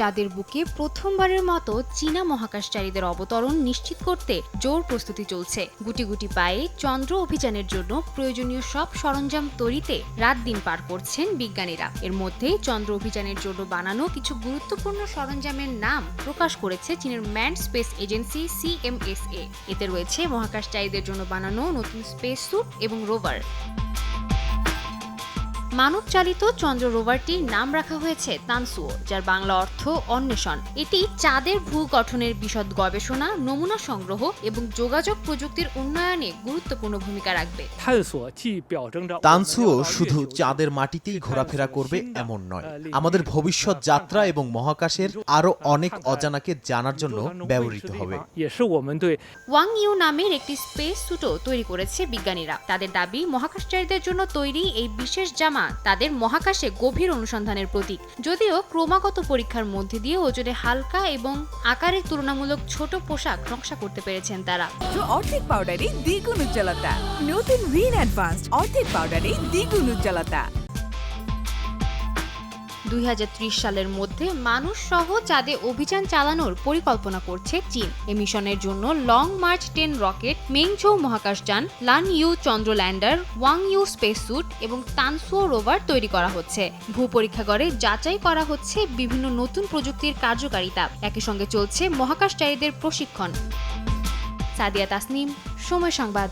চাঁদের বুকে প্রথমবারের মতো চীনা মহাকাশচারীদের অবতরণ নিশ্চিত করতে জোর প্রস্তুতি চলছে। গুটি গুটি পায়ে চন্দ্র অভিযানের জন্য প্রয়োজনীয় সব সরঞ্জাম তৈরিতে রাত দিন পার করছেন বিজ্ঞানীরা। এর মধ্যেই চন্দ্র অভিযানের জন্য বানানো কিছু গুরুত্বপূর্ণ সরঞ্জামের নাম প্রকাশ করেছে চীনের ম্যানড স্পেস এজেন্সি CMSA। এতে রয়েছে মহাকাশচারীদের জন্য বানানো নতুন স্পেস স্যুট এবং রোভার। মানব চালিত চন্দ্র রোভারটির নাম রাখা হয়েছে তানসুও, যার বাংলা অর্থ অন্বেষণ। এটি চাঁদের ভূগঠনের বিশদ গবেষণা, নমুনা সংগ্রহ এবং যোগাযোগ প্রযুক্তির উন্নয়নে গুরুত্বপূর্ণ ভূমিকা রাখবে। তানসুও শুধু চাঁদের মাটিতেই ঘোরাফেরা করবে এমন নয়, আমাদের ভবিষ্যৎ যাত্রা এবং মহাকাশের আরো অনেক অজানাকে জানার জন্য ব্যবহৃত হবে। ওয়াং ইউ নামের একটি স্পেস স্যুটও তৈরি করেছে বিজ্ঞানীরা। তাদের দাবি, মহাকাশচারীদের জন্য তৈরি এই বিশেষ জামা তাদের মহাকাশে গভীর অনুসন্ধানের প্রতীক। যদিও ক্রমাগত পরীক্ষার মধ্যে দিয়ে ওজনে হালকা এবং আকারে তুলনামূলক ছোট পোশাক নকশা করতে পেরেছেন তারা। অর্ধেক পাউডারে দ্বিগুণ উজ্জ্বলতা। নতুন রিন অ্যাডভান্সড অর্ধেক পাউডারে দ্বিগুণ উজ্জ্বলতা। 2030 সালের মধ্যে মানুষ সহ চাঁদে অভিযান চালানোর পরিকল্পনা করছে চীন। এই মিশনের জন্য লং মার্চ 10 রকেট, মেংঝৌ মহাকাশযান, লান ইউ চন্দ্র lander, Wangyu space suit এবং তানসুও রোভার তৈরি করা হচ্ছে। ভূপরীক্ষাগারে যাচাই করা হচ্ছে বিভিন্ন নতুন প্রযুক্তির কার্যকারিতা। একই সঙ্গে চলছে মহাকাশচারীদের প্রশিক্ষণ। সাদিয়া তাসনিম, সময় সংবাদ।